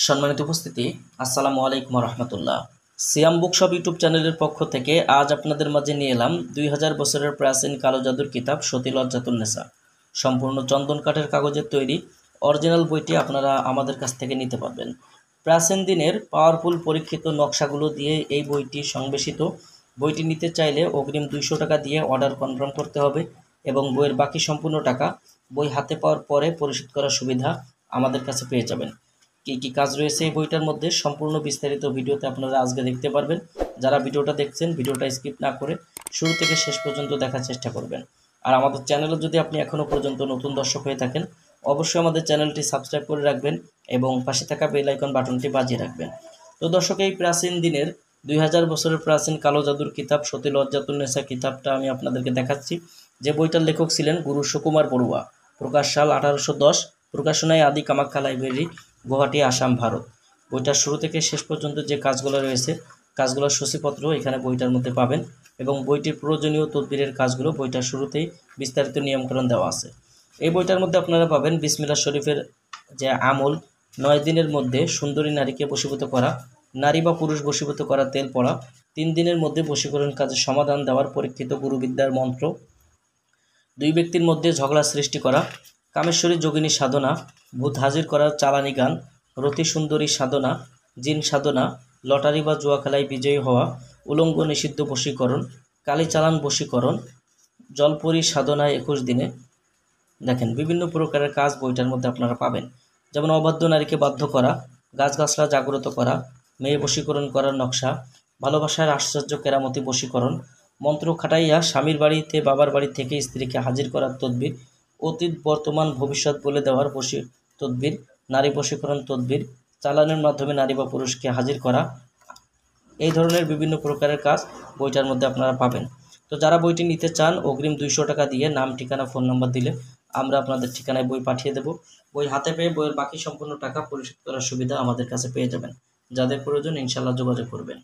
সম্মানিত উপস্থিতি, আসসালামু আলাইকুম রহমতুল্লাহ। সিয়াম বুকশপ ইউটিউব চ্যানেলের পক্ষ থেকে আজ আপনাদের মাঝে নিয়ে এলাম 2000 বছরের প্রাচীন কালো জাদুর কিতাব সতী লজ্জাতুন্নেসা। সম্পূর্ণ চন্দন কাঠের কাগজের তৈরি অরিজিনাল বইটি আপনারা আমাদের কাছ থেকে নিতে পারবেন। প্রাচীন দিনের পাওয়ারফুল পরীক্ষিত নকশাগুলো দিয়ে এই বইটি সংবেশিত। বইটি নিতে চাইলে অগ্রিম 200 টাকা দিয়ে অর্ডার কনফার্ম করতে হবে এবং বইয়ের বাকি সম্পূর্ণ টাকা বই হাতে পাওয়ার পরে পরিশোধ করার সুবিধা আমাদের কাছে পেয়ে যাবেন। কী কী কাজ রয়েছে এই বইটার মধ্যে সম্পূর্ণ বিস্তারিত ভিডিওতে আপনারা আজকে দেখতে পারবেন। যারা ভিডিওটা দেখছেন ভিডিওটা স্কিপ না করে শুরু থেকে শেষ পর্যন্ত দেখার চেষ্টা করবেন। আর আমাদের চ্যানেলে যদি আপনি এখনও পর্যন্ত নতুন দর্শক হয়ে থাকেন অবশ্যই আমাদের চ্যানেলটি সাবস্ক্রাইব করে রাখবেন এবং পাশে থাকা বেল আইকন বাটনটি বাজিয়ে রাখবেন। তো দর্শক, এই প্রাচীন দিনের 2000 বছরের প্রাচীন কালো জাদুর কিতাব সতী লজ্জাতুন্নেসা কিতাবটা আমি আপনাদেরকে দেখাচ্ছি। যে বইটার লেখক ছিলেন গুরু সুকুমার বড়ুয়া। প্রকাশ সাল 1810, প্রকাশনায় আদি কামাখ্যা লাইব্রেরি, গুয়াহাটি, আসাম, ভারত। বইটার শুরু থেকে শেষ পর্যন্ত যে কাজগুলো রয়েছে কাজগুলোর সূচিপত্র এখানে বইটার মধ্যে পাবেন এবং বইটির প্রয়োজনীয় তদবিরের কাজগুলো বইটার শুরুতেই বিস্তারিত নিয়মকানুন দেওয়া আছে। এই বইটার মধ্যে আপনারা পাবেন বিসমিল্লাহ শরীফের যে আমল, 9 দিনের মধ্যে সুন্দরী নারীকে বশীভূত করা, নারী বা পুরুষ বশীভূত করা তেল পড়া, 3 দিনের মধ্যে বশীকরণ কাজে সমাধান দেওয়ার পরীক্ষিত গুরুবিদ্যার মন্ত্র, 2 ব্যক্তির মধ্যে ঝগড়া সৃষ্টি করা, কামেশ্বরী যোগিনী সাধনা, ভূত হাজির করার চালানি গান, রতি সুন্দরী সাধনা, জিন সাধনা, লটারি বা জুয়া খেলায় বিজয়ী হওয়া, উলঙ্গ নিষিদ্ধ বশীকরণ, কালীচালান বশীকরণ, জলপরি সাধনায় 21 দিনে। দেখেন, বিভিন্ন প্রকারের কাজ বইটার মধ্যে আপনারা পাবেন। যেমন অবাধ্য নারীকে বাধ্য করা, গাছগাছলা জাগ্রত করা, মেয়ে বশীকরণ করার নকশা, ভালোবাসার আশ্চর্য কেরামতি বশীকরণ, মন্ত্র খাটাইয়া স্বামীর বাড়িতে বাবার বাড়ি থেকে স্ত্রীকে হাজির করার তদবির, অতীত বর্তমান ভবিষ্যৎ বলে দেওয়ার তদবির, নারী বশীকরণ তদবির, চালানের মাধ্যমে নারী বা পুরুষকে হাজির করা। এই ধরনের বিভিন্ন প্রকারের কাজ বইটার মধ্যে আপনারা পাবেন। তো যারা বইটি নিতে চান অগ্রিম 200 টাকা দিয়ে নাম, ঠিকানা, ফোন নাম্বার দিলে আমরা আপনাদের ঠিকানায় বই পাঠিয়ে দেব। বই হাতে পেয়ে বইয়ের বাকি সম্পূর্ণ টাকা পরিশোধ করার সুবিধা আমাদের কাছে পেয়ে যাবেন। যাদের প্রয়োজন ইনশাল্লাহ যোগাযোগ করবেন।